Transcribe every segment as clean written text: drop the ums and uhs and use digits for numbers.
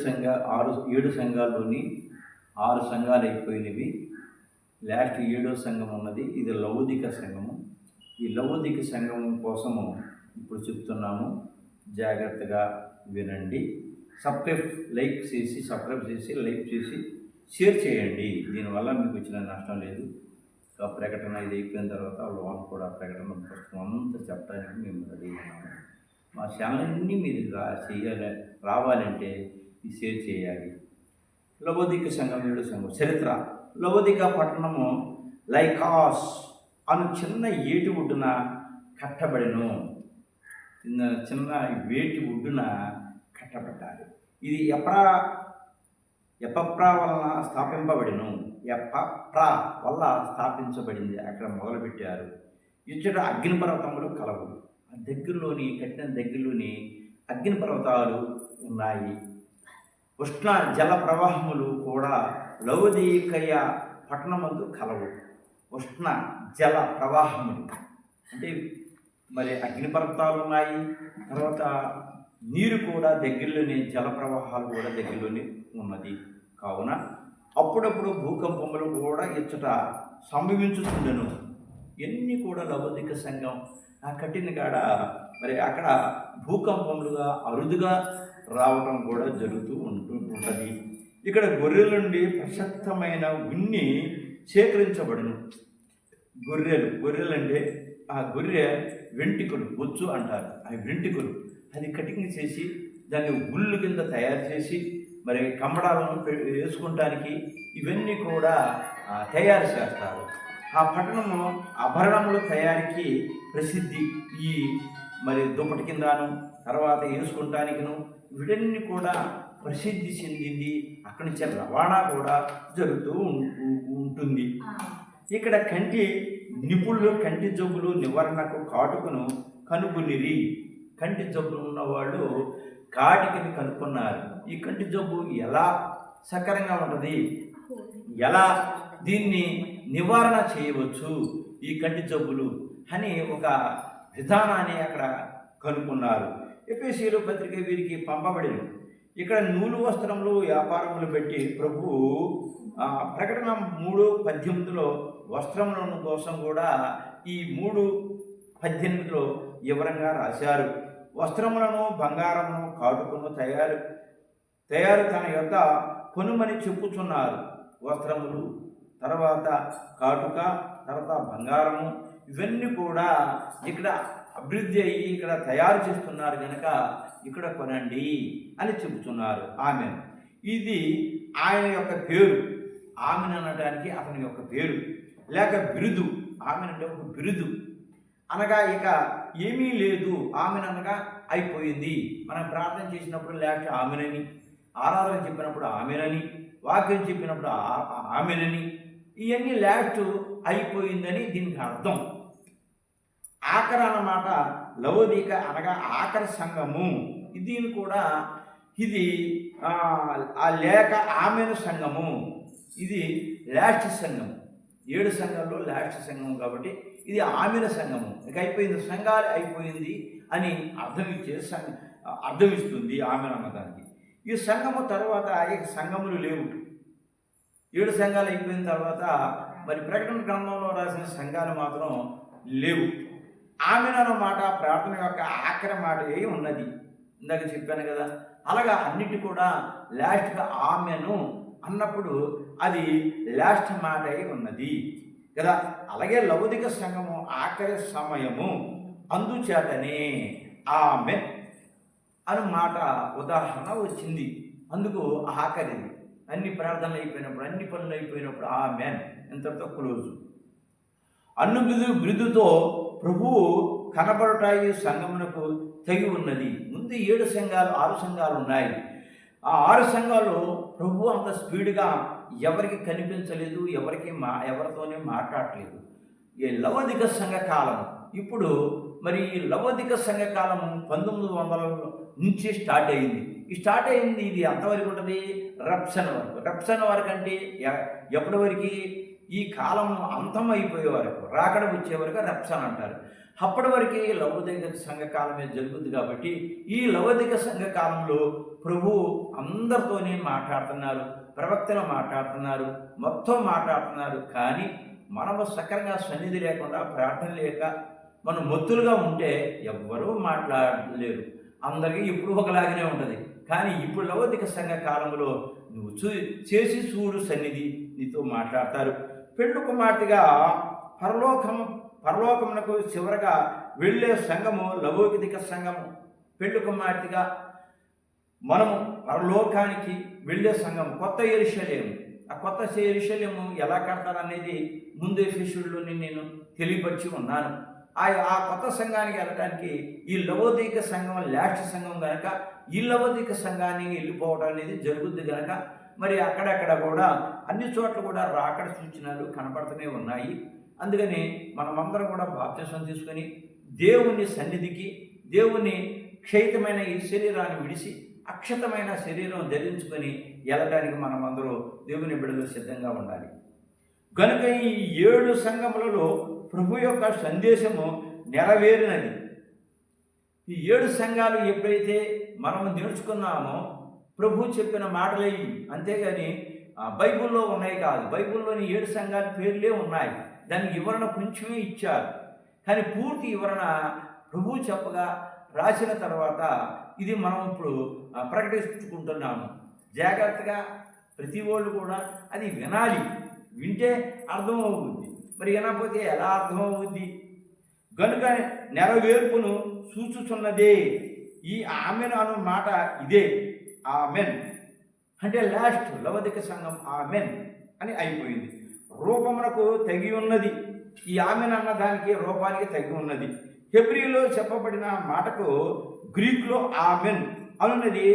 7 సంఘాల్లోని 6 సంఘాలు అయిపోయినవి. లాస్ట్ 7వ సంఘం ఉన్నది. ఇది లౌదిక సంఘము. ఈ లౌదిక సంఘం కోసము ఇప్పుడు చెప్తున్నాము, జాగ్రత్తగా వినండి. సబ్స్క్రైబ్ చేసి లైక్ చేసి షేర్ చేయండి. దీనివల్ల మీకు వచ్చిన నష్టం లేదు. ప్రకటన ఇది అయిపోయిన తర్వాత లోన్ కూడా ప్రకటన పుస్తకం అంతా చెప్పడానికి మేము రెడీ ఉన్నాము. మా ఛానల్ని మీరు రావాలంటే ఈ షేర్ చేయాలి. లవోదిక సంఘం 7 సంఘం చరిత్ర. లవోదిక పట్టణము లైకాస్ అను చిన్న ఏటి ఒడ్డున కట్టబడెను. చిన్న వేటి ఒడ్డున కట్టబడ్డారు. ఇది ఎపప్రా వలన స్థాపింపబడిను. ఎపప్రా వల్ల స్థాపించబడింది. అక్కడ మొదలుపెట్టారు. ఇచ్చట అగ్నిపర్వతములు కలవు. కట్టిన దగ్గరలోని అగ్నిపర్వతాలు ఉన్నాయి. ఉష్ణ జల ప్రవాహములు కూడా లవోదికయ పట్టణమందు కలవు. ఉష్ణ జల ప్రవాహములు అంటే మరి అగ్నిపర్వతాలు ఉన్నాయి. తర్వాత నీరు కూడా దగ్గరలోనే, జల ప్రవాహాలు కూడా దగ్గరలోనే ఉన్నది. కావున అప్పుడప్పుడు భూకంపములు కూడా ఇచ్చట సంభవించుతుండెను. ఎన్ని కూడా లవోదిక సంఘం ఆ కట్టిన కాడ మరి అక్కడ భూకంపములుగా అరుదుగా రావటం కూడా జరుగుతూ ఉంటుంది. ఇక్కడ గొర్రెల నుండి ప్రశస్తమైన ఉన్ని సేకరించబడును. గొర్రెలంటే ఆ గొర్రె వెంట్రుకలు, బొచ్చు అంటారు. ఆ వెంట్రుకలు అది కటింగ్ చేసి దాన్ని గుళ్ళు కింద తయారు చేసి మరి కమ్మడాలను వేసుకుంటానికి ఇవన్నీ కూడా తయారు చేస్తారు. ఆ పట్టణము ఆభరణముల తయారీకి ప్రసిద్ధి. ఈ మరి దుప్పటి కిందను తర్వాత వేసుకుంటానికిను వీటన్ని కూడా ప్రసిద్ధి చెందింది. అక్కడి నుంచి రవాణా కూడా జరుగుతూ ఉంటుంది. ఇక్కడ కంటి నిపుణులు కంటి జబ్బులు నివారణకు కాటుకను కనుగొనిరి. కంటి జబ్బులు ఉన్నవాళ్ళు కాటికని కనుక్కున్నారు. ఈ కంటి జబ్బు ఎలా సకరంగా ఉంటుంది, ఎలా దీన్ని నివారణ చేయవచ్చు ఈ కంటి జబ్బులు అని ఒక విధానాన్ని అక్కడ కనుక్కున్నారు. ఎఫెసీయుల పత్రిక వీరికి పంపబడిన. ఇక్కడ నూలు వస్త్రములు వ్యాపారములు పెట్టి ప్రభువు ప్రకటన 3:18 వస్త్రములను కోసం కూడా ఈ 3:18 వివరంగా రాశారు. వస్త్రములను బంగారమును కాటుకును తయారు తన యొక్క కొనుమని చెప్పుచున్నారు. వస్త్రములు, తర్వాత కాటుక, తర్వాత బంగారము ఇవన్నీ కూడా ఇక్కడ అభివృద్ధి అయ్యి ఇక్కడ తయారు చేస్తున్నారు కనుక ఇక్కడ కొనండి అని చెబుతున్నారు. ఆమెన్. ఇది ఆయన యొక్క పేరు. ఆమెన్ అనడానికి అతని యొక్క పేరు లేక బిరుదు. ఆమెన్ అంటే ఒక బిరుదు. అనగా ఇక ఏమీ లేదు. ఆమెన్ అనగా అయిపోయింది. మనం ప్రార్థన చేసినప్పుడు లాస్ట్ ఆమెనని, ఆరాధన చెప్పినప్పుడు ఆమెనని, వాక్యం చెప్పినప్పుడు ఆమెనని, ఇవన్నీ లాస్ట్ అయిపోయిందని దీనికి అర్థం. ఆఖరి అన్నమాట లవోదిక అనగా ఆఖరి సంఘము. దీని కూడా ఇది లేక ఆమెను సంఘము. ఇది లాస్ట్ సంఘము. 7 సంఘాల్లో లాస్ట్ సంఘం కాబట్టి ఇది ఆమెన సంఘము. ఇక అయిపోయింది, సంఘాలు అయిపోయింది అని అర్థమిస్తుంది ఆమెన అన్నదానికి. ఈ సంఘము తర్వాత ఇక సంఘములు లేవు. 7 సంఘాలు అయిపోయిన తర్వాత మరి ప్రకటన గ్రంథంలో రాసిన సంఘాలు మాత్రం లేవు. ఆమెన అన్నమాట ప్రార్థన యొక్క ఆఖరి మాట ఉన్నది. ఇందాక చెప్పాను కదా. అలాగా అన్నిటి కూడా లాస్ట్గా ఆమెను అన్నప్పుడు అది లాస్ట్ మాట ఉన్నది కదా. అలాగే లవోదిక సంఘము ఆఖరి సమయము, అందుచేతనే ఆమె అని మాట ఉదాహరణ వచ్చింది. అందుకు ఆఖరిది. అన్ని ప్రార్థనలు అయిపోయినప్పుడు, అన్ని పనులు అయిపోయినప్పుడు ఆమెన్ ఇంతటితో క్లోజు. బిరుదుతో ప్రభువు కనబడుట ఈ సంఘమునకు తెగి ఉన్నది. ముందు 7 సంఘాలు 6 సంఘాలు ఉన్నాయి. ఆ 6 సంఘాలు ప్రభు అంత స్పీడ్గా ఎవరికి కనిపించలేదు, ఎవరితోనే మాట్లాడలేదు. ఈ లవోదిక సంఘకాలం ఇప్పుడు మరి ఈ లవోదిక సంఘకాలము 1900 నుంచి స్టార్ట్ అయింది. ఇది ఎంతవరకు ఉంటుంది? రప్షన్ వరకు అంటే ఎప్పటి వరకు? ఈ కాలం అంతమైపోయే వరకు, రాకడ వచ్చే వరకు రప్షన్ అంటారు. అప్పటి వరకు లవోదిక సంఘకాలమే జరుగుతుంది. కాబట్టి ఈ లవోదిక సంఘకాలంలో ప్రభు అందరితోనే మాట్లాడుతున్నారు, ప్రవక్తలు మాట్లాడుతున్నారు, మొత్తం మాట్లాడుతున్నారు. కానీ మనము సక్రంగా సన్నిధి లేకుండా, ప్రార్థన లేక మనం మొత్తులుగా ఉంటే ఎవ్వరూ మాట్లాడలేరు. అందరికీ ఇప్పుడు ఒకలాగానే ఉంటుంది. కానీ ఇప్పుడు లౌకిక సంఘ కాలంలో నువ్వు చేసి చూడు సన్నిధి నీతో మాట్లాడతారు. పెండ్లి కుమార్తెగా పరలోకమునకు చివరగా వెళ్ళే సంఘము లౌకిక సంఘము. పెండ్లి కుమార్తెగా మనము పరలోకానికి వెళ్ళే సంఘం కొత్త యెరూషలేము. ఆ కొత్త యెరూషలేము ఎలా కడతారనేది ముందు ఎఫెసీయుల్లోని నేను తెలియపరిచి ఉన్నాను. ఆ కొత్త సంఘానికి వెళ్ళడానికి ఈ లవోదిక సంఘం లాస్ట్ సంఘం కనుక ఈ లవోదిక సంఘాన్ని వెళ్ళిపోవడం అనేది జరుగుద్ది కనుక మరి అక్కడక్కడ కూడా అన్ని చోట్ల కూడా రాకడ సూచనలు కనపడుతూనే ఉన్నాయి. అందుకని మనమందరం కూడా బాప్తిసం తీసుకొని దేవుని సన్నిధికి, దేవుని క్షయితమైన ఈ శరీరాన్ని విడిచి అక్షతమైన శరీరం ధరించుకొని వెళ్ళడానికి మనమందరూ దేవుని బిడ్డలు సిద్ధంగా ఉండాలి. కనుక ఈ 7 సంఘములలో ప్రభు యొక్క సందేశము నెరవేరినది. ఈ 7 సంఘాలు ఎప్పుడైతే మనం నేర్చుకున్నామో ప్రభు చెప్పిన మాటలే, అంతేగాని బైబిల్లో ఉన్నాయి కాదు. బైబిల్లోని 7 సంఘాల పేర్లే ఉన్నాయి. దానికి వివరణ కొంచెమే ఇచ్చారు. కానీ పూర్తి వివరణ ప్రభు చెప్పగా రాసిన తర్వాత ఇది మనం ఇప్పుడు ప్రకటించుకుంటున్నాము. జాగ్రత్తగా ప్రతి వాళ్ళు కూడా అది వినాలి. వింటే అర్థమవుతుంది. మరి వినకపోతే ఎలా అర్థమవుద్ది? కనుక నెరవేర్పును సూచుచున్నదే ఈ ఆమెన్ అను మాట. ఇదే ఆమెన్ అంటే లాస్ట్ లవదిక సంఘం ఆమెన్ అని అయిపోయింది. రూపమునకు తగి ఉన్నది. ఈ ఆమెన్ అన్న దానికి రూపానికి తగి ఉన్నది. హెబ్రీలో చెప్పబడిన మాటకు గ్రీకులో ఆమెన్ అనున్నది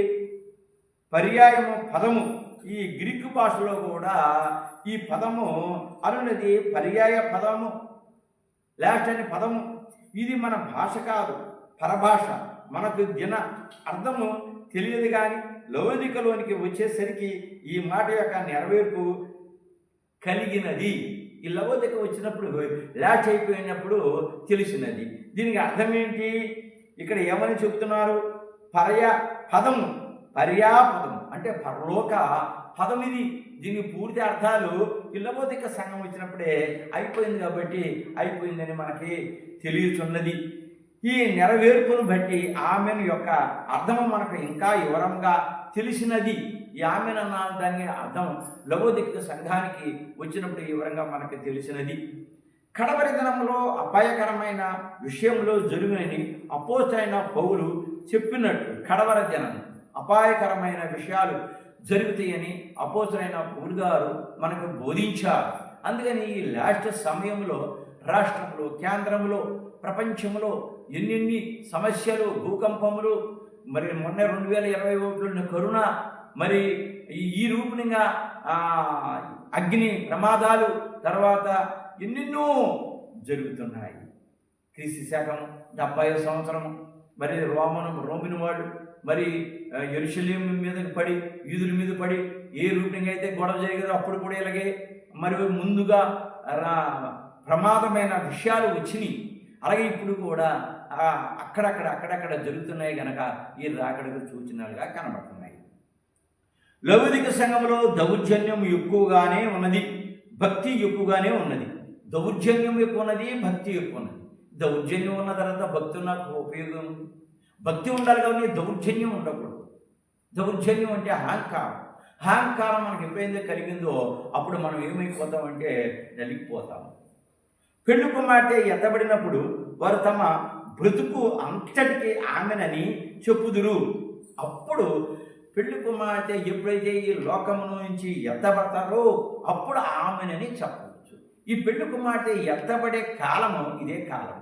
పర్యాయము పదము. ఈ గ్రీకు భాషలో కూడా ఈ పదము అనున్నది పర్యాయ పదము, లాస్ట్ అనే పదము. ఇది మన భాష కాదు, పరభాష. మనకు దిన అర్థము తెలియదు. కానీ లౌకికలోనికి వచ్చేసరికి ఈ మాట యొక్క నెరవేర్పు కలిగినది. ఈ లౌకిక వచ్చినప్పుడు లాస్ట్ అయిపోయినప్పుడు తెలిసినది. దీనికి అర్థం ఏంటి? ఇక్కడ ఏమని చెబుతున్నారు? పర్యాపదము అంటే పరలోక పదం. ఇది దీనికి పూర్తి అర్థాలు ఇల్లబోధిక సంఘం వచ్చినప్పుడే అయిపోయింది కాబట్టి అయిపోయిందని మనకి తెలియచున్నది. ఈ నెరవేర్పును బట్టి ఆమెన్ యొక్క అర్థము మనకు ఇంకా వివరంగా తెలిసినది. ఈ ఆమెన్ అన్న దాని అర్థం లవోదిక సంఘానికి వచ్చినప్పుడు వివరంగా మనకు తెలిసినది. కడవరి దినంలో అపాయకరమైన విషయంలో జరుగునని అపోస్తలుడైన పౌలు చెప్పినట్టు కడవరి దినం అపాయకరమైన విషయాలు జరుగుతాయని అపోస్తలుడైన పౌలు గారు మనకు బోధించారు. అందుకని ఈ లాస్ట్ సమయంలో రాష్ట్రంలో, కేంద్రంలో, ప్రపంచంలో ఎన్నెన్ని సమస్యలు, భూకంపములు, మరి మొన్న 2021 కరోనా, మరి ఈ రూపంగా అగ్ని ప్రమాదాలు, తర్వాత ఎన్నెన్నో జరుగుతున్నాయి. క్రీస్తు శకం 70వ సంవత్సరం మరి రోమిన వాడు మరి యెరూషలేము మీదకి పడి, యూదుల మీద పడి ఏ రూపంగా అయితే గొడవ జరిగారో అప్పుడు కూడా ఇలాగే మరి ముందుగా ప్రమాదమైన విషయాలు వచ్చినాయి. అలాగే ఇప్పుడు కూడా అక్కడక్కడ జరుగుతున్నాయి కనుక ఈ రాకడకు సూచనలుగా కనబడుతున్నాయి. లౌకిక సంఘంలో దౌర్జన్యం ఎక్కువగానే ఉన్నది, భక్తి ఎక్కువగానే ఉన్నది. దౌర్జన్యం ఎక్కువ ఉన్నది, భక్తి ఎక్కువ ఉన్నది. దౌర్జన్యం ఉన్న తర్వాత భక్తి నాకు ఉపయోగం ఉంది. భక్తి ఉండాలి కానీ దౌర్జన్యం ఉండకూడదు. దౌర్జన్యం అంటే అహంకారం. అహంకారం మనకి ఎప్పుడైతే కలిగిందో అప్పుడు మనం ఏమైపోతామంటే నలిగిపోతాము. పెళ్లి కుమార్తె ఎత్తబడినప్పుడు వారు తమ బ్రతుకు అంతటికి ఆమెనని చెప్పుదురు. అప్పుడు పెళ్లి కుమార్తె ఎప్పుడైతే ఈ లోకము నుంచి ఎత్తబడతారో అప్పుడు ఆమెనని చెప్పవచ్చు. ఈ పెళ్లి కుమార్తె ఎత్తబడే కాలము ఇదే కాలము.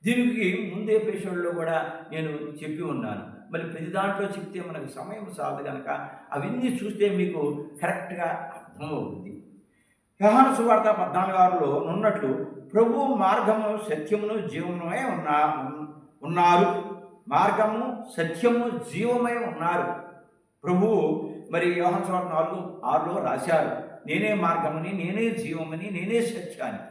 దీనికి ముందే ఎపిసోడ్లో కూడా నేను చెప్పి ఉన్నాను. మరి ప్రతి దాంట్లో చెప్తే మనకు సమయం సాలదు కనుక అవన్నీ చూస్తే మీకు కరెక్ట్గా అర్థమవుతుంది. యోహాను సువార్త 14:6లో ఉన్నట్లు ప్రభు మార్గము, సత్యమును, జీవమునే ఉన్నారు. మార్గము, సత్యము, జీవమై ఉన్నారు. ప్రభు మరి యోహాను సువార్త 4:6లో రాశారు, నేనే మార్గమని, నేనే జీవమని, నేనే సత్యాన్ని.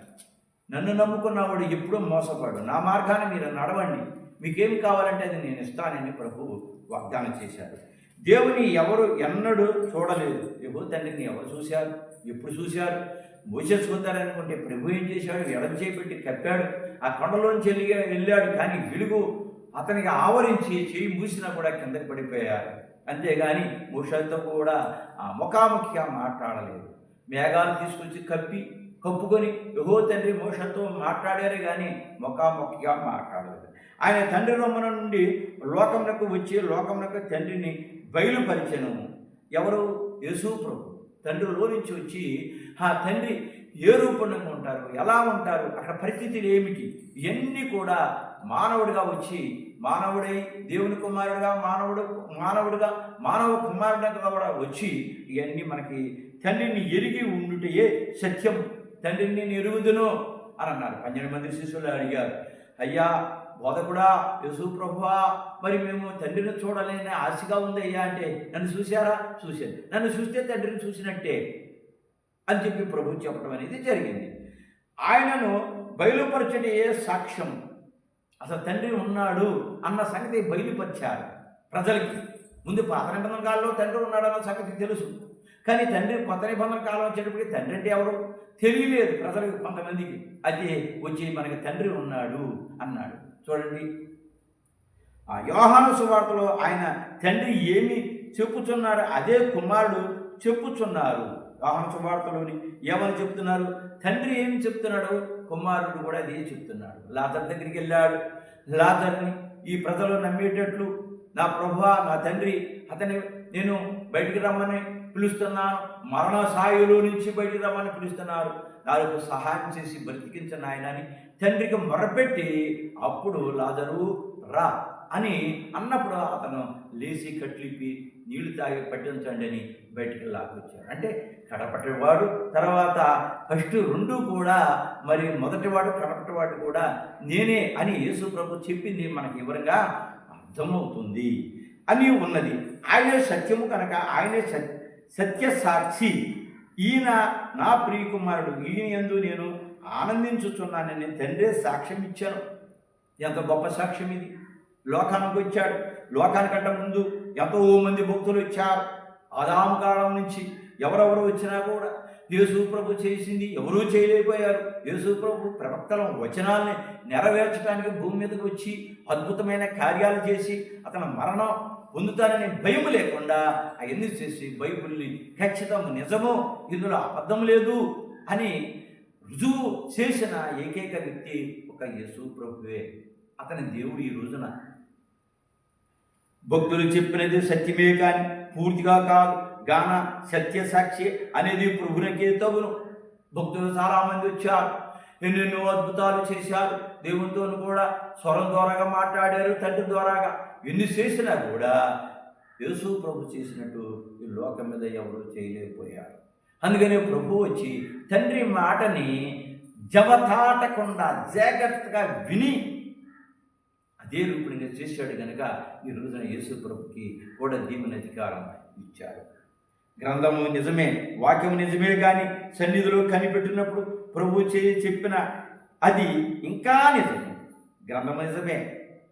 నన్ను నమ్ముకున్నవాడు ఎప్పుడూ మోసపడు. నా మార్గాన్ని మీరు నడవండి, మీకేం కావాలంటే అది నేను ఇస్తానని ప్రభు వాగ్దానం చేశారు. దేవుని ఎవరు ఎన్నడూ చూడలేదు. యెహోవా తండ్రిని ఎవరు చూశారు? ఎప్పుడు చూశారు? మోసే చూద్దారనుకుంటే ప్రభు ఏం చేశాడు? ఎడం చేపెట్టి కప్పాడు, ఆ కొండలోంచి వెళ్ళాడు. కానీ వెలుగు అతనికి ఆవరించి చేయి మూసినా కూడా కిందకి పడిపోయారు. అంతేగాని మోషేతో కూడా ముఖాముఖిగా మాట్లాడలేదు. మేఘాలు తీసుకొచ్చి కప్పుకొని యెహోవా తండ్రి మోషేతో మాట్లాడారు, కానీ ముఖాముఖిగా మాట్లాడలేదు. ఆయన తండ్రి రొమ్మన నుండి లోకమునకు వచ్చి లోకమునకు తండ్రిని బయలుపరిచెను. ఎవరు? యేసు ప్రభు తండ్రిలో నుంచి వచ్చి ఆ తండ్రి ఏ రూపంగా ఉంటారు, ఎలా ఉంటారు, అక్కడ పరిస్థితులు ఏమిటి, ఇవన్నీ కూడా మానవుడిగా వచ్చి మానవుడై దేవుని కుమారుడుగా మానవుడిగా మానవ కుమారుడిగా కూడా వచ్చి ఇవన్నీ మనకి తండ్రిని ఎరిగి ఉండుటయే సత్యం. తండ్రిని నేను ఎరుగుదును అని అన్నారు. 12 మంది శిష్యులు అడిగారు, అయ్యా బోధకుడా, యేసు ప్రభువా, మరి మేము తండ్రిని చూడాలని ఆశగా ఉంది అయ్యా అంటే, నన్ను చూశారా? చూశాను. నన్ను చూస్తే తండ్రిని చూసినట్టే అని చెప్పి ప్రభు చెప్పడం అనేది జరిగింది. ఆయనను బయలుపరచడే సాక్ష్యం. అసలు తండ్రి ఉన్నాడు అన్న సంగతి బయలుపరిచారు ప్రజలకి. ముందు పాత నిబంధన కాలంలో తండ్రి ఉన్నాడన్న సంగతి తెలుసు, కానీ తండ్రి కొత్త నిబంధన కాలం వచ్చేటప్పటికి తండ్రి అంటే ఎవరు తెలియలేదు ప్రజలకు, కొంతమందికి. అది వచ్చి మనకి తండ్రి ఉన్నాడు అన్నాడు. చూడండి, ఆ యోహాను సువార్తలో ఆయన తండ్రి ఏమి చెప్పుచున్నారు అదే కుమారుడు చెప్పుచున్నారు. యోహాను సువార్తలోని ఏమని చెప్తున్నారు? తండ్రి ఏమి చెప్తున్నాడు, కుమారుడు కూడా అదే చెప్తున్నాడు. లాజర్ దగ్గరికి వెళ్ళాడు. లాజర్ని ఈ ప్రజలు నమ్మేటట్లు, నా ప్రభువా, నా తండ్రి అతని నేను బయటికి రమ్మని పిలుస్తున్నాను, మరణ సాయులో నుంచి బయటికి రమ్మని పిలుస్తున్నారు, నాకు సహాయం చేసి బ్రతికించిన ఆయన అని తండ్రికి మొరపెట్టి, అప్పుడు లాజరు రా అని అన్నప్పుడు అతను లేచి కట్లిప్పి నీళ్లు తాగి పట్టించండి అని బయటికి లాక్కొచ్చాడు. అంటే కడపటివాడు, తర్వాత ఫస్ట్ రెండు కూడా, మరి మొదటివాడు కడపటివాడు కూడా నేనే అని యేసు ప్రభు చెప్పింది మనకి వివరంగా అర్థమవుతుంది అని ఉన్నది. ఆయనే సత్యము కనుక ఆయనే సత్య సాక్షి. ఈయన నా ప్రియకుమారుడు, ఈయన యందు నేను ఆనందించుచున్నానని తండ్రే సాక్ష్యం ఇచ్చాను. ఎంత గొప్ప సాక్ష్యం ఇది! లోకానికి వచ్చాడు. లోకానికంటే ముందు ఎంతో మంది భక్తులు వచ్చారు. ఆదాము కాలం నుంచి ఎవరెవరు వచ్చినా కూడా యేసు ప్రభు చేసింది ఎవరూ చేయలేకపోయారు. యేసు ప్రభు ప్రవక్తల వచనాల్ని నెరవేర్చడానికి భూమి మీదకి వచ్చి అద్భుతమైన కార్యాలు చేసి అతను మరణం పొందుతానని భయం లేకుండా అవన్నీ చేసి బైబిల్ని ఖచ్చితం నిజము, ఇందులో అబద్ధం లేదు అని రుజువు చేసిన ఏకైక వ్యక్తి ఒక యేసు ప్రభువే. అతని దేవుడు ఈ రోజున భక్తులు చెప్పినది సత్యమే కానీ పూర్తిగా కాదు, గాన సత్య సాక్షి అనేది ప్రభువునికే తగును. భక్తులు చాలామంది వచ్చారు, ఎన్నెన్నో అద్భుతాలు చేశారు, దేవునితో కూడా స్వరం ద్వారాగా మాట్లాడారు, తండ్రి ద్వారాగా. ఎన్ని చేసినా కూడా యేసు ప్రభు చేసినట్టు ఈ లోకం మీద ఎవరు చేయలేకపోయారు. అందుకనే ప్రభు వచ్చి తండ్రి మాటని జవతాటకుండా జాగ్రత్తగా విని అదే రూపంగా చేశాడు కనుక ఈ రోజున యేసు ప్రభుకి కూడా దీవెన అధికారం ఇచ్చారు. గ్రంథము నిజమే, వాక్యము నిజమే, కానీ సన్నిధిలో కనిపెట్టినప్పుడు ప్రభు చెప్పిన అది ఇంకా నిజమే. గ్రంథం నిజమే,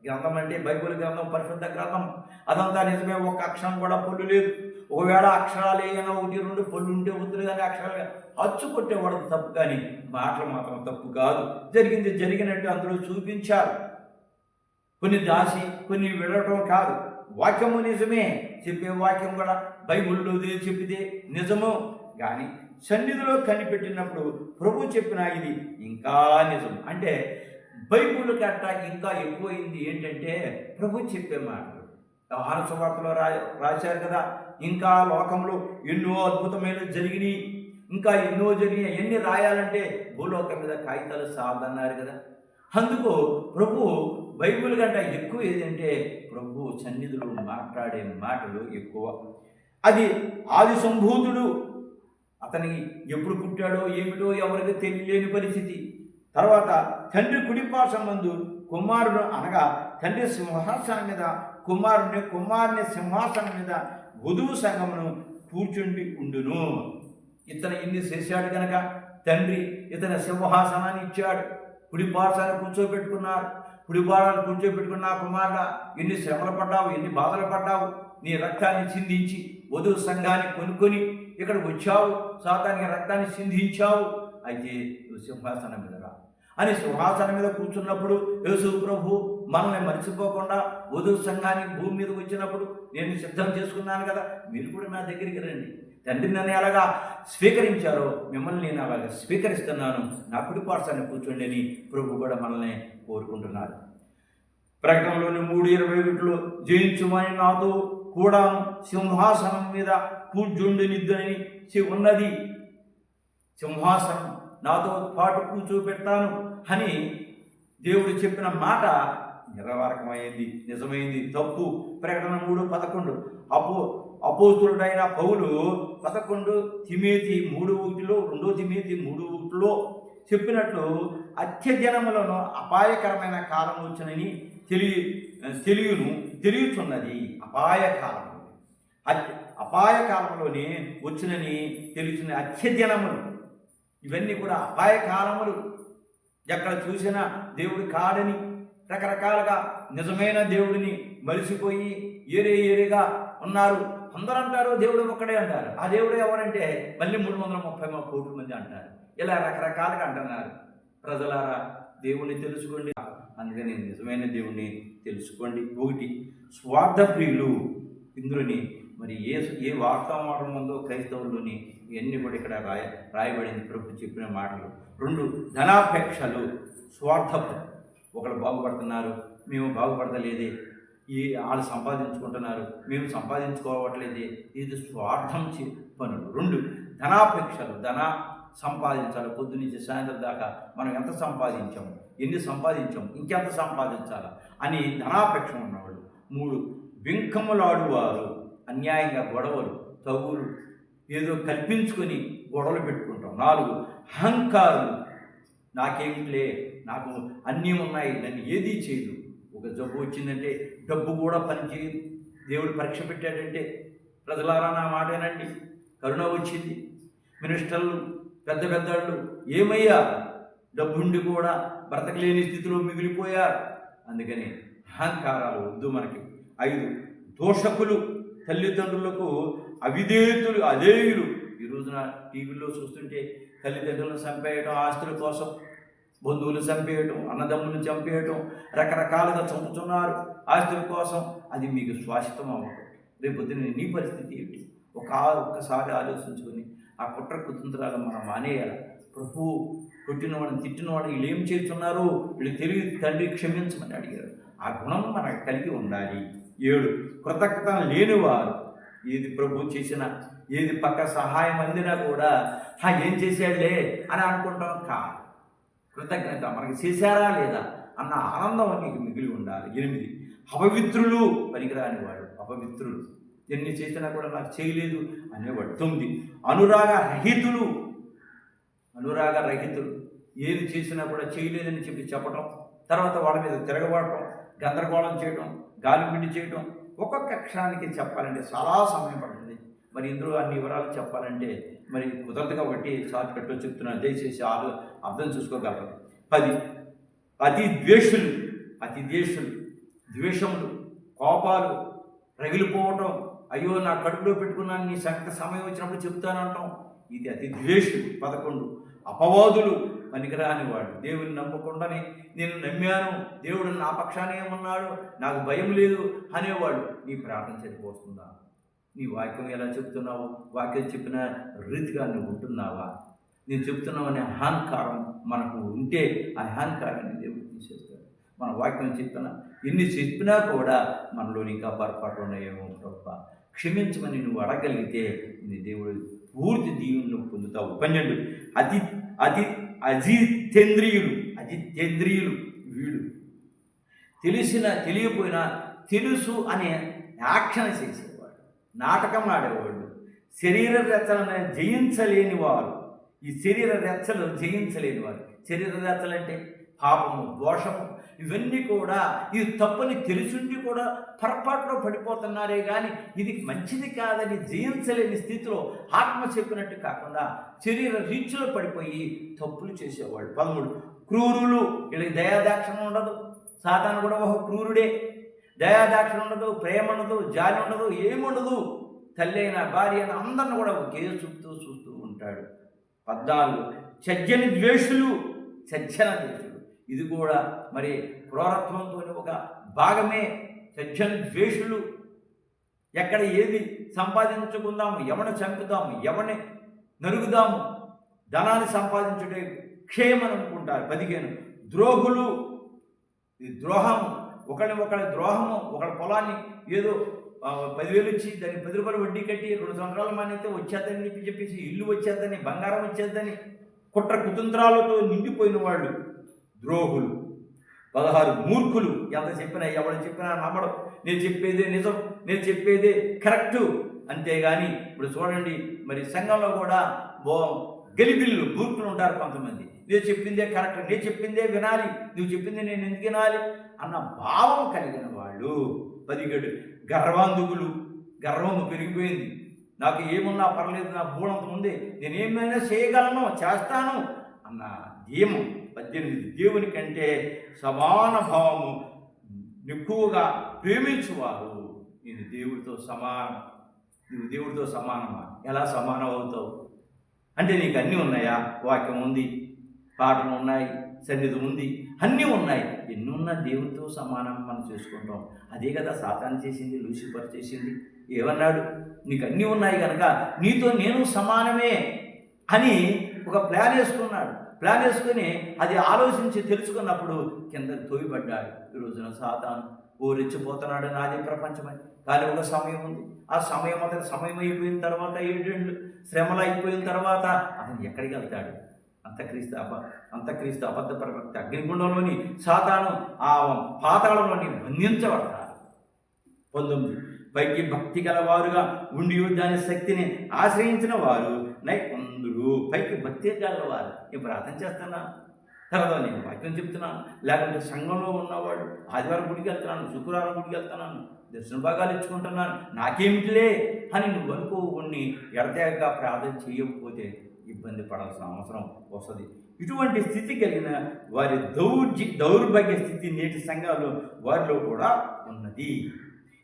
గ్రంథం అంటే బైబిల్ గ్రంథం, పరిశుద్ధ గ్రంథం, అదంతా నిజమే. ఒక్క అక్షరం కూడా పొల్లు లేదు. ఒకవేళ అక్షరాలు ఏమైనా 1-2 పొల్లు ఉంటే వద్దులు, కానీ అక్షరాలు అచ్చు కొట్టేవాడు తప్పు, కానీ మాటలు మాత్రం తప్పు కాదు. జరిగింది జరిగినట్టు అందులో చూపించారు. కొన్ని దాసి కొన్ని విడటం కాదు. వాక్యము నిజమే, చెప్పే వాక్యం కూడా బైబిల్లో చెప్పితే నిజము. కానీ సన్నిధిలో కనిపెట్టినప్పుడు ప్రభు చెప్పిన ఇది ఇంకా నిజం. అంటే బైబిల్ కట్ట ఇంకా ఎక్కువైంది ఏంటంటే ప్రభు చెప్పే మాటలు. యోహాను సువార్తలో రాశారు కదా, ఇంకా లోకంలో ఎన్నో అద్భుతమైన జరిగినాయి, ఇంకా ఎన్నో జరిగినాయి. ఎన్ని రాయాలంటే భూలోకం మీద కాగితాలు సాధన్నారు కదా. అందుకు ప్రభు బైబిల్ కంటే ఎక్కువ ఏదంటే ప్రభు సన్నిధులు మాట్లాడే మాటలు ఎక్కువ. అది ఆది సంభూతుడు, అతనికి ఎప్పుడు పుట్టాడో ఏమిటో ఎవరికి తెలియలేని పరిస్థితి. తర్వాత తండ్రి కుడిపార్శ్వం నందు కుమారుడు అనగా తండ్రి సింహాసనం మీద కుమారుని సింహాసనం మీద వధువు సంగమును కూర్చుండి ఉండును. ఇతను ఇన్ని చేశాడు కనుక తండ్రి ఇతని సింహాసనాన్ని ఇచ్చాడు. కుడిపార్శ్వాన్ని కూర్చోబెట్టుకున్నారు. కుడిపార్శ్వాన్ని కూర్చోబెట్టుకున్న కుమారుడా, ఎన్ని శ్రమలు పడ్డావు, ఎన్ని బాధలు పడ్డావు, నీ రక్తాన్ని చిందించి వధువు సంఘాన్ని కొనుక్కొని ఇక్కడ వచ్చావు, సాతానికి రక్తాన్ని సింధించావు, అయితే నువ్వు సింహాసనం మీద రా అని సింహాసనం మీద కూర్చున్నప్పుడు యేసు ప్రభు మనల్ని మర్చిపోకుండా వధువు సంఘానికి భూమి మీద వచ్చినప్పుడు నేను సిద్ధం చేసుకున్నాను కదా, మీరు కూడా నా దగ్గరికి రండి, తండ్రి నన్ను ఎలాగా స్వీకరించారో మిమ్మల్ని నేను అలాగా స్వీకరిస్తున్నాను, నా కుడి పార్శ్వాన్ని కూర్చోండి అని ప్రభు కూడా మనల్ని కోరుకుంటున్నారు. ప్రకటనలోని 3:21లో జయించుమని నాతో కూడా సింహాసనం మీద కూర్చుండినిద్దని ఉన్నది. సింహాసనం నాతో పాటు కూర్చోబెడతాను అని దేవుడు చెప్పిన మాట నిరవారకమైంది, నిజమైంది. తప్పు. ప్రకటన 3:11 అపోస్తులుడైన పౌలు 11 తిమోతి 3:1లో 2 తిమోతి 3:1లో చెప్పినట్లు అత్యజనములను అపాయకరమైన కాలం వచ్చునని తెలియచున్నది. అపాయకాలంలోనే వచ్చునని తెలిసిన అత్యజనములు, ఇవన్నీ కూడా అపాయకాలములు. ఎక్కడ చూసినా దేవుడి కాడని రకరకాలుగా నిజమైన దేవుడిని మరిసిపోయి ఏరేగా ఉన్నారు. అందరూ అంటారు దేవుడు ఒక్కడే అంటారు. ఆ దేవుడు ఎవరంటే మళ్ళీ 330 కోట్ల మంది అంటారు. ఇలా రకరకాలుగా అంటున్నారు. ప్రజలారా, దేవుణ్ణి తెలుసుకోండి, అందుకని నిజమైన దేవుణ్ణి తెలుసుకోండి. 1 స్వార్థ ప్రియులు. ఇందులోని మరి ఏ వార్తామానం ఉందో క్రైస్తవుల్లోని ఇవన్నీ కూడా ఇక్కడ రాయబడింది ప్రభు చెప్పిన మాటలు. 2 ధనాపేక్షలు, స్వార్థపు. ఒకళ్ళు బాగుపడుతున్నారు, మేము బాగుపడతలేదే, వాళ్ళు సంపాదించుకుంటున్నారు, మేము సంపాదించుకోవట్లేదే, ఇది స్వార్థం పనులు. 2 ధనాపేక్షలు, సంపాదించాలి. పొద్దు నుంచి సాయంత్రం దాకా మనం ఎంత సంపాదించాము, ఎన్ని సంపాదించాము, ఇంకెంత సంపాదించాలా అని ధనాపేక్ష ఉన్నవాళ్ళు. 3 బింకములాడువారు, అన్యాయంగా గొడవలు, తగులు, ఏదో కల్పించుకొని గొడవలు పెట్టుకుంటాం. 4 అహంకారులు, నాకేమిట్లే, నాకు అన్నీ ఉన్నాయి, నన్ను ఏదీ చేయదు. ఒక జబ్బు వచ్చిందంటే డబ్బు కూడా పనిచేయదు. దేవుడు పరీక్ష పెట్టాడంటే ప్రజలారా నా మాటేనండి, కరుణ వచ్చింది. మినిస్టర్లు, పెద్దవాళ్ళు ఏమయ్యా, డబ్బుండి కూడా బ్రతకలేని స్థితిలో మిగిలిపోయారు. అందుకని అహంకారాలు వద్దు మనకి. 5 దోషకులు, తల్లిదండ్రులకు అవిధేయులు, అధేయులు. ఈ రోజున టీవీలో చూస్తుంటే తల్లిదండ్రులను చంపేయటం, ఆస్తుల కోసం బంధువులు చంపేయటం, అన్నదమ్ములను చంపేయటం, రకరకాలుగా చంపుతున్నారు ఆస్తుల కోసం. అది మీకు శాశ్వతం అవ్వదు. రేపు పొద్దున్న నీ పరిస్థితి ఏంటి? ఒక్కసారి ఆలోచించుకొని ఆ కుట్ర కుతంత్రాలు మనం మానేయాలి. ప్రభు కొట్టినవాడిని, తిట్టినవాడు, వీళ్ళు ఏం చేస్తున్నారు, వీళ్ళు తెలివి తండ్రి క్షమించమని అడిగారు. ఆ గుణం మనకు కలిగి ఉండాలి. 7 కృతజ్ఞత లేనివారు. ఏది ప్రభు చేసినా, ఏది పక్క సహాయం అందినా కూడా ఏం చేశాడులే అని అనుకుంటాం. కాదు, కృతజ్ఞత మనకి చేశారా లేదా అన్న ఆనందం నీకు మిగిలి ఉండాలి. 8 అపవిత్రులు, పనికిరాని వాడు, అపవిత్రులు, ఎన్ని చేసినా కూడా నాకు చేయలేదు అనేవాడు. 9 అనురాగ రహితులు, ఏది చేసినా కూడా చేయలేదని చెప్పడం, తర్వాత వాళ్ళ మీద తిరగబడటం, గందరగోళం చేయటం, గాలిబిడ్డి చేయటం. ఒక్కొక్క అక్షరానికి చెప్పాలంటే చాలా సమయం పడుతుంది. మరి ఇందులో అన్ని వివరాలు చెప్పాలంటే మరి కుదరదు కాబట్టి షార్ట్ కట్లో చెప్తున్నాను, దయచేసి అర్థం చేసుకోగలరు. 10 అతి ద్వేషులు, ద్వేషములు, కోపాలు, రగిలిపోవటం, అయ్యో నా కడుపులో పెట్టుకున్నాను, నీ సంగతి సమయం వచ్చినప్పుడు చెప్తానంటాం, ఇది అతి ద్వేషులు. 11 అపవాదులు, పనికిరాని వాడు, దేవుని నమ్మకుండానే నేను నమ్మాను, దేవుడు నా పక్షానే ఏమన్నాడు, నాకు భయం లేదు అనేవాడు. నీ ప్రార్థన సరిపోతుందా? నీ వాక్యం ఎలా చెప్తున్నావు? వాక్యం చెప్పిన రీతిగా నువ్వు ఉంటున్నావా? నేను చెప్తున్నావనే అహంకారం మనకు ఉంటే ఆ అహంకారాన్ని దేవుడు తీసేస్తాడు. మన వాక్యం ఎన్ని చెప్పినా కూడా మనలోని ఇంకా పొరపాటు ఉన్నాయేమో ప్రభు క్షమించమని నువ్వు అడగలిగితే నీ దేవుడు పూర్తి దీవెనను పొందుతావు. 12 అజితేంద్రియులు, వీడు తెలియపోయినా తెలుసు అనే యాక్షన్ చేసేవాడు, నాటకం ఆడేవాడు, శరీర రెచ్చలను జయించలేని వారు. ఈ శరీర రెచ్చలు జయించలేని వారు. శరీర రెచ్చలంటే పాపము, దోషము, ఇవన్నీ కూడా ఈ తప్పుని తెలుసుండి కూడా పొరపాటులో పడిపోతున్నారే కానీ ఇది మంచిది కాదని జయించలేని స్థితిలో ఆత్మ చెప్పినట్టు కాకుండా శరీర రీతిలో పడిపోయి తప్పులు చేసేవాళ్ళు. 13 క్రూరులు, వీళ్ళకి దయాదాక్షిణ్యం ఉండదు. సాతాను కూడా ఒక క్రూరుడే. దయాదాక్షిణ ఉండదు, ప్రేమ ఉండదు, జాలి ఉండదు, ఏముండదు. తల్లి అయినా భార్య అయినా అందరిని కూడా ఒకే చూస్తూ ఉంటాడు. 14 సజ్జన ద్వేషులు. ఇది కూడా మరి క్రూరత్వంతో ఒక భాగమే. సజ్జన ద్వేషులు. ఎక్కడ ఏది సంపాదించుకుందాము, ఎవరిని చంపుదాము, ఎవరిని నరుగుదాము, ధనాన్ని సంపాదించుటే క్షేమని అనుకుంటారు. 15 ద్రోహులు. ఈ ద్రోహము, ఒకళ్ళ ద్రోహము, ఒకళ్ళ పొలాన్ని ఏదో 10,000 ఇచ్చి దానికి 10 రూపాయలు వడ్డీ కట్టి 2 సంవత్సరాల మానైతే వచ్చేద్దని చెప్పేసి ఇల్లు వచ్చేద్దని, బంగారం వచ్చేద్దని కుట్ర కుతంత్రాలతో నిండిపోయిన వాళ్ళు ద్రోహులు. 16 మూర్ఖులు. ఎంత చెప్పినా ఎవరు చెప్పినా నమ్మడం. నేను చెప్పేదే నిజం, నేను చెప్పేదే కరెక్టు. అంతేగాని ఇప్పుడు చూడండి, మరి సంఘంలో కూడా గలిబిల్లు మూర్ఖులు ఉంటారు కొంతమంది. నేను చెప్పిందే కరెక్ట్, నేను చెప్పిందే వినాలి, నువ్వు చెప్పింది నేను ఎందుకు వినాలి అన్న భావం కలిగిన వాళ్ళు. 17 గర్వాంధుకులు. గర్వము పెరిగిపోయింది. నాకు ఏమున్నా పర్లేదు, నా బూడంత ఉంది, నేనేమైనా చేయగలను, చేస్తాను అన్న ధీమం. 18 దేవుని కంటే సమాన భావము ఎక్కువగా ప్రేమించువారు. నేను దేవుడితో సమానం. నువ్వు దేవుడితో సమానమా? ఎలా సమానం అవుతావు అంటే నీకు అన్నీ ఉన్నాయా? వాక్యం ఉంది, పాటలు ఉన్నాయి, సన్నిధి ఉంది, అన్నీ ఉన్నాయి. ఎన్ని ఉన్నా దేవుడితో సమానం మనం చేసుకుంటాం. అదే కదా సాతాను చేసింది, లూసిఫర్ చేసింది. ఏమన్నాడు? నీకు అన్నీ ఉన్నాయి కనుక నీతో నేను సమానమే అని ఒక ప్లాన్ వేసుకున్నాడు. ప్లాన్ వేసుకుని అది ఆలోచించి తెలుసుకున్నప్పుడు కిందకి తోయబడ్డాడు. ఈ రోజున సాతాను రెచ్చిపోతున్నాడు, నాదే ప్రపంచమని. కానీ ఒక సమయం ఉంది. ఆ సమయం సమయం అయిపోయిన తర్వాత 7 ఏళ్ళు శ్రమలు అయిపోయిన తర్వాత అతను ఎక్కడికి వెళ్తాడు? అంతక్రీస్తు అబద్ధ ప్రవక్త అగ్నిగుండంలోని సాతాను ఆ పాతాళంలోని బంధించబడతాడు. 19 పైకి భక్తి గలవారుగా ఉండి దాని శక్తిని ఆశ్రయించిన వారు నైకుందురు. పైకి భక్తి గలవారు. నేను ప్రార్థన చేస్తున్నాను, తర్వాత నేను వాక్యం చెప్తున్నాను, లేకుంటే సంఘంలో ఉన్నవాడు ఆదివారం గుడికి వెళ్తున్నాను, శుక్రవారం గుడికి వెళ్తున్నాను, దర్శన భాగాలు ఇచ్చుకుంటున్నాను, నాకేమిటిలే అని నువ్వు అనుకోని ఎడతెగక ప్రార్థన చేయకపోతే ఇబ్బంది పడాల్సిన అవసరం వస్తుంది. ఇటువంటి స్థితి కలిగిన వారి దౌర్భాగ్య స్థితి నేటి సంఘాలు వారిలో కూడా ఉన్నది.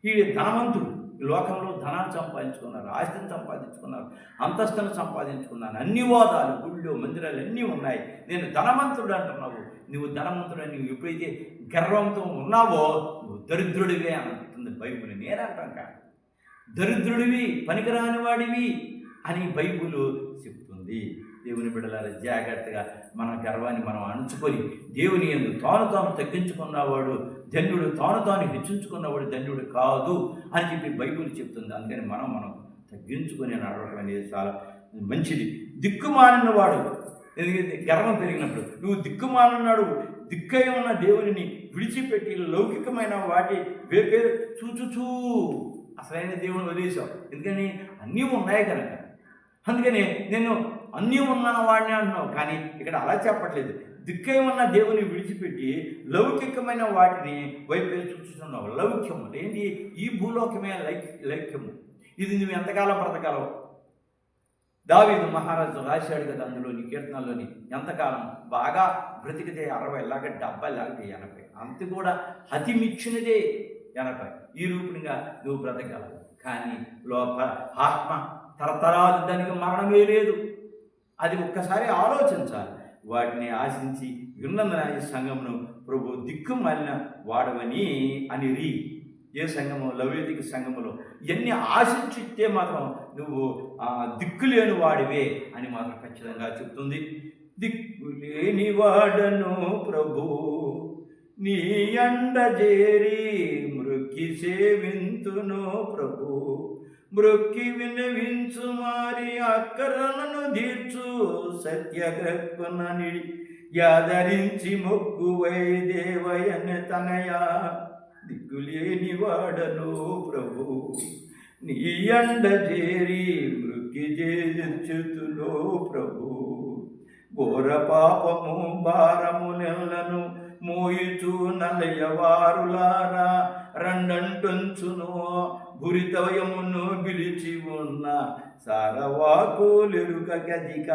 ఈ ధనవంతుడు లోకంలో ధనాన్ని సంపాదించుకున్నారు, ఆస్తిని సంపాదించుకున్నారు, అంతస్తును సంపాదించుకున్నాను, అన్ని హోదాలు, గుళ్ళు, మందిరాలు అన్నీ ఉన్నాయి. నేను ధనవంతుడు అంటున్నావు. నువ్వు ధనవంతుడు అని ఎప్పుడైతే గర్వంతో ఉన్నావో నువ్వు దరిద్రుడివే అంటుంది బైబిల్. నేనంటాం కాదు, దరిద్రుడివి, పనికిరాని వాడివి అని బైబిల్ చెప్తుంది. దేవుని బిడ్డలారా, జాగ్రత్తగా మన గర్వాన్ని మనం అణుచుకొని దేవుని యందు తాను తగ్గించుకున్నవాడు ధన్యుడు, తాను హెచ్చించుకున్నవాడు ధన్యుడు కాదు అని చెప్పి బైబిల్ చెప్తుంది. అందుకని మనం తగ్గించుకొని నడవడం అనేది చాలా మంచిది. దిక్కుమాలిన వాడు, ఎందుకంటే గర్వం పెరిగినప్పుడు నువ్వు దిక్కుమాలినాడు, దిక్కై ఉన్న దేవుని విడిచిపెట్టి లౌకికమైన వాటి వేపే చూచుచూ అసలైన దేవుని వదిలేసావు. ఎందుకని అన్నీ ఉన్నాయి కనుక. అందుకని నేను అన్నీ ఉన్న వాడిని అంటున్నావు. కానీ ఇక్కడ అలా చెప్పట్లేదు. దిక్కై ఉన్న దేవుని విడిచిపెట్టి లౌకికమైన వాటిని వైపే చూస్తున్నావు. లౌక్యము ఏంటి? ఈ భూలోకమే లౌక్యము. ఇది నువ్వు ఎంతకాలం బ్రతకాలవు? దావీదు మహారాజు రాశాడు కదా అందులోని కీర్తనలోని, ఎంతకాలం బాగా బ్రతికితే 60 లాగా 70 లాగా 80, అంత కూడా అతి మిచ్చినదే 80. ఈ రూపునిగా నువ్వు బ్రతకాలవు. కానీ ఆత్మ తరతరాలు దానికి మరణమే లేదు. అది ఒక్కసారి ఆలోచించాలి. వాటిని ఆశించి ఉన్నందున ఈ సంఘమును ప్రభు దిక్కుమాలిన వాడవని అనిరి. ఏ సంఘము? లౌకిక సంఘములో ఇవన్నీ ఆశించితే మాత్రం నువ్వు దిక్కులేని వాడివే అని మాత్రం ఖచ్చితంగా చెప్తుంది. దిక్కులేని వాడను ప్రభు నీ అండ చేరి మృక్కి సేవింతును ప్రభు, మృక్కి వినవించు మారి అక్కరలను తీర్చు సత్యగ్రక్కున నిడి యాదరించి మొక్కువై దేవయన తనయా. దిక్కులేని వాడను ప్రభు నీ అండ చేరి మృక్కి చేర్చుతును ప్రభు, ఘోర పాపము భారము నెలను మోయుచు నలయవారులారా రెండంటుంచును, భురితయమును పిలిచి ఉన్న సారవాకులెరుక గదిక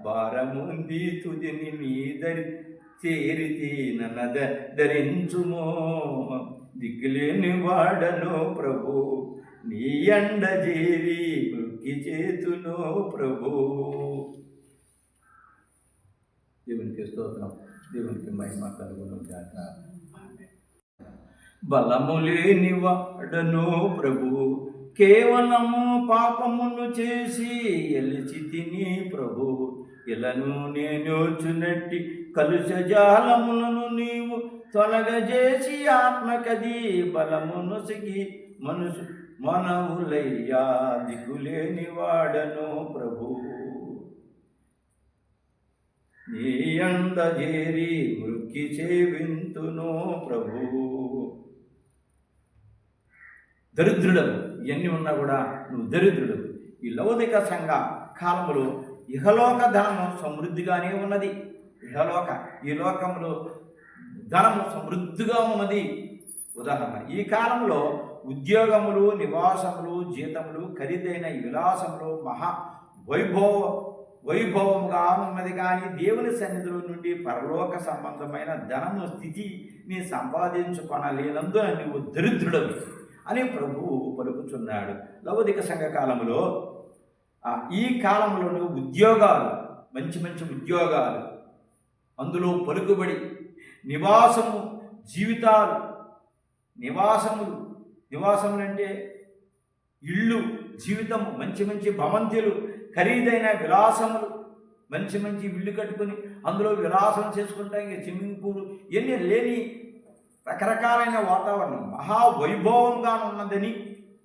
భారముంది తుదిని మీ చేరితి నన్న ధరించుమో. దిక్కులేని వాడను ప్రభు, నీ అండ చేరి మృక్కి చేతును ప్రభు. దేవునికి స్తోత్రం, దేవునికి మహిమ కలుగును గాక. బలము లేని వాడను ప్రభు, కేవలము పాపమును చేసి ఎలిచి తిని ప్రభు. ఇలను నేనోచునట్టి కలుషజాలములను నీవు తొలగజేసి ఆత్మకది బలమును సిగి మనవులయ్యా. దిగులేని వాడను ప్రభు, నీ అండ చేరి మృక్కి సేవింతును ప్రభు. దరిద్రుడవు, ఇవన్నీ ఉన్నా కూడా నువ్వు దరిద్రుడవు. ఈ లౌకిక సంఘ కాలములో ఇహలోక ధనము సమృద్ధిగానే ఉన్నది. ఈ లోకంలో ధనము సమృద్ధిగా ఉన్నది. ఉదాహరణ, ఈ కాలంలో ఉద్యోగములు, నివాసములు, జీతములు, ఖరీదైన ఈ విలాసములు మహా వైభవముగా ఉన్నది. కానీ దేవుని సన్నిధిలో నుండి పరలోక సంబంధమైన ధనము స్థితిని సంపాదించుకొనలేనందున నువ్వు దరిద్రుడవు అని ప్రభువు పలుకుచున్నాడు. లౌకిక సంఘ కాలంలో, ఈ కాలంలో ఉద్యోగాలు, మంచి మంచి ఉద్యోగాలు, అందులో పలుకుబడి, నివాసము, జీవితాలు, నివాసములు అంటే ఇళ్ళు, జీవితము, మంచి మంచి భవంతులు, ఖరీదైన విలాసములు, మంచి మంచి ఇళ్ళు కట్టుకుని అందులో విలాసం చేసుకుంటా, ఇంకా స్విమ్మింగ్ పూల్, ఇవన్నీ లేని రకరకాలైన వాతావరణం మహావైభవంగా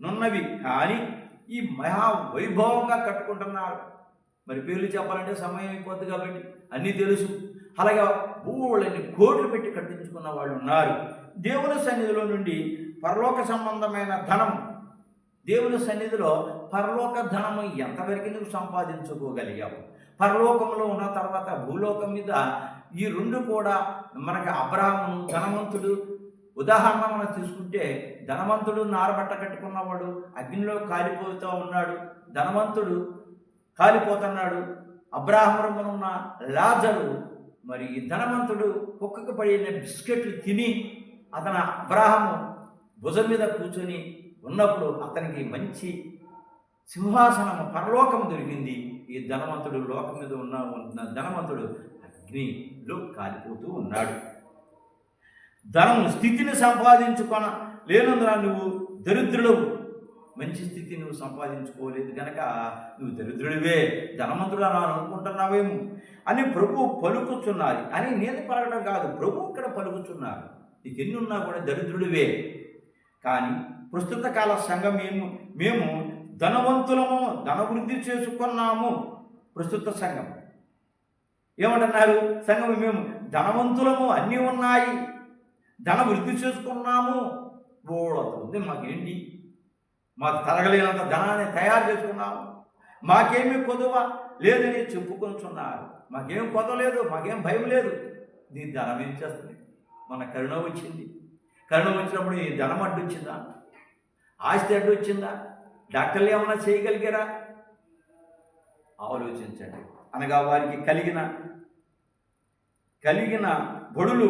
నున్నవి. కానీ ఈ మహావైభవంగా కట్టుకుంటున్నారు. మరి పేర్లు చెప్పాలంటే సమయం అయిపోద్ది కాబట్టి అన్నీ తెలుసు. అలాగే బోళ్ళని కోట్లు పెట్టి కట్టించుకున్న వాళ్ళు ఉన్నారు. దేవుని సన్నిధిలో నుండి పరలోక సంబంధమైన ధనం, దేవుని సన్నిధిలో పరలోక ధనము ఎంతవరకు నువ్వు సంపాదించుకోగలిగావు? పరలోకంలో ఉన్న తర్వాత భూలోకం మీద ఈ రెండు కూడా మనకి అబ్రహాము ధనవంతుడు ఉదాహరణ మనం తీసుకుంటే, ధనవంతుడు నారబట్ట కట్టుకున్నవాడు అగ్నిలో కాలిపోతూ ఉన్నాడు, ధనవంతుడు కాలిపోతున్నాడు. అబ్రాహామున్న లాజరు, మరి ఈ ధనవంతుడు కుక్కకు పడిన బిస్కెట్లు తిని అతను అబ్రాహాము భుజం మీద కూర్చొని ఉన్నప్పుడు అతనికి మంచి సింహాసనం పరలోకం దొరికింది. ఈ ధనవంతుడు లోకం మీద ఉన్న ధనవంతుడు అగ్నిలో కాలిపోతూ ఉన్నాడు. ధనము స్థితిని సంపాదించుకొన లేనందున నువ్వు దరిద్రుడవు. మంచి స్థితి నువ్వు సంపాదించుకోలేదు కనుక నువ్వు దరిద్రుడివే, ధనవంతుడు అని అనుకుంటున్నావేమో అని ప్రభు పలుకుతున్నారు. అని నేను పలకడం కాదు, ప్రభు ఇక్కడ పలుకుతున్నారు. నీకు ఎన్ని ఉన్నా కూడా దరిద్రుడివే. కానీ ప్రస్తుత కాల సంఘం మేము ధనవంతులము, ధనవృద్ధి చేసుకున్నాము. ప్రస్తుత సంఘం ఏమంటున్నారు? సంఘం మేము ధనవంతులము, అన్నీ ఉన్నాయి, ధన వృద్ధి చేసుకున్నాము. బోళవుతుంది, మాకేంటి, మాకు తరగలేనంత ధనాన్ని తయారు చేసుకున్నాము, మాకేమీ కొదువ లేదని చెప్పుకొంటున్నారు. మాకేం కొదవలేదు, మాకేం భయం లేదు. నీ ధనం ఏం చేస్తుంది? మన కరుణ వచ్చింది. కరుణ వచ్చినప్పుడు ఈ ధనం అడ్డు వచ్చిందా? ఆస్తి అడ్డు వచ్చిందా? డాక్టర్లు ఏమన్నా చేయగలిగారా? ఆలోచించండి. అనగా వారికి కలిగిన బడులు,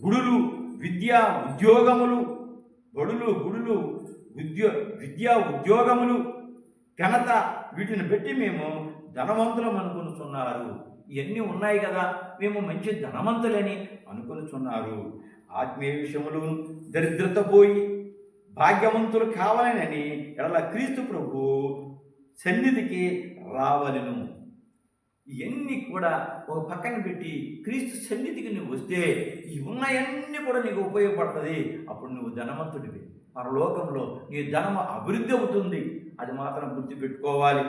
గుడులు, విద్యా ఉద్యోగములు, బడులు, గుడులు, విద్యా ఉద్యోగములు, ఘనత, వీటిని పెట్టి మేము ధనవంతులం అనుకుంటున్నారు. ఇవన్నీ ఉన్నాయి కదా, మేము మంచి ధనవంతులని అనుకుంటున్నారు. ఆత్మీయ విషయములు దరిద్రత పోయి భాగ్యవంతులు కావాలని ఎడల క్రీస్తు ప్రభు సన్నిధికి రావలను. ఇవన్నీ కూడా ఒక పక్కన పెట్టి క్రీస్తు సన్నిధికి నువ్వు వస్తే ఈ ఉన్నాయన్నీ కూడా నీకు ఉపయోగపడుతుంది. అప్పుడు నువ్వు ధనవంతుడివి. పరలోకంలో నీ ధనము అభివృద్ధి అవుతుంది. అది మాత్రం గుర్తుపెట్టుకోవాలి.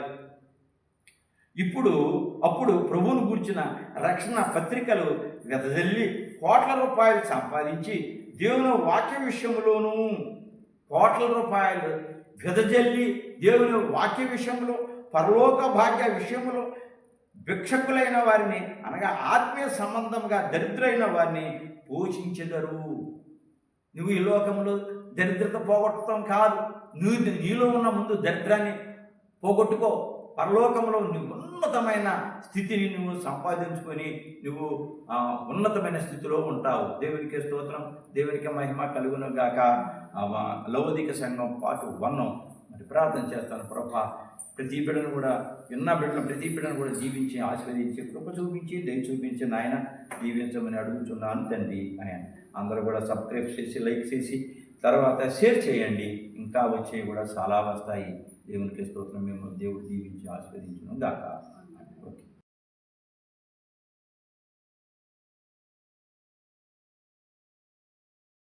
అప్పుడు ప్రభువును గూర్చిన రక్షణ పత్రికలు వెదజల్లి కోట్ల రూపాయలు సంపాదించి దేవుని వాక్య విషయంలోనూ కోట్ల రూపాయలు వెదజల్లి దేవుని వాక్య విషయంలో, పరలోక భాగ్య విషయంలో భిక్షకులైన వారిని, అనగా ఆత్మీయ సంబంధంగా దరిద్రైన వారిని పోషించెదరు. నువ్వు ఈ లోకంలో దరిద్రత పోగొట్టడం కాదు, నీలో ఉన్న ముందు దరిద్రాన్ని పోగొట్టుకో. పరలోకంలో నువ్వు ఉన్నతమైన స్థితిని నువ్వు సంపాదించుకొని నువ్వు ఉన్నతమైన స్థితిలో ఉంటావు. దేవునికి స్తోత్రం, దేవునికి మహిమ కలుగును గాక. లౌకిక సంఘం పార్ట్ 1 మరి ప్రార్థన చేస్తాను. ప్రభా, ప్రతి బిడ్డను కూడా ప్రతి బిడ్డను కూడా జీవించి ఆశీర్వదించి కృప చూపించి దయ చూపించి నాయన దీవించమని అడుగుతున్నాను తండ్రి. ఆయన అందరూ కూడా సబ్స్క్రైబ్ చేసి లైక్ చేసి తర్వాత షేర్ చేయండి. ఇంకా వచ్చేవి కూడా చాలా వస్తాయి. దేవునికి స్తోత్రం. మేము దేవుడు దీవించి ఆశీర్వదించును గాక.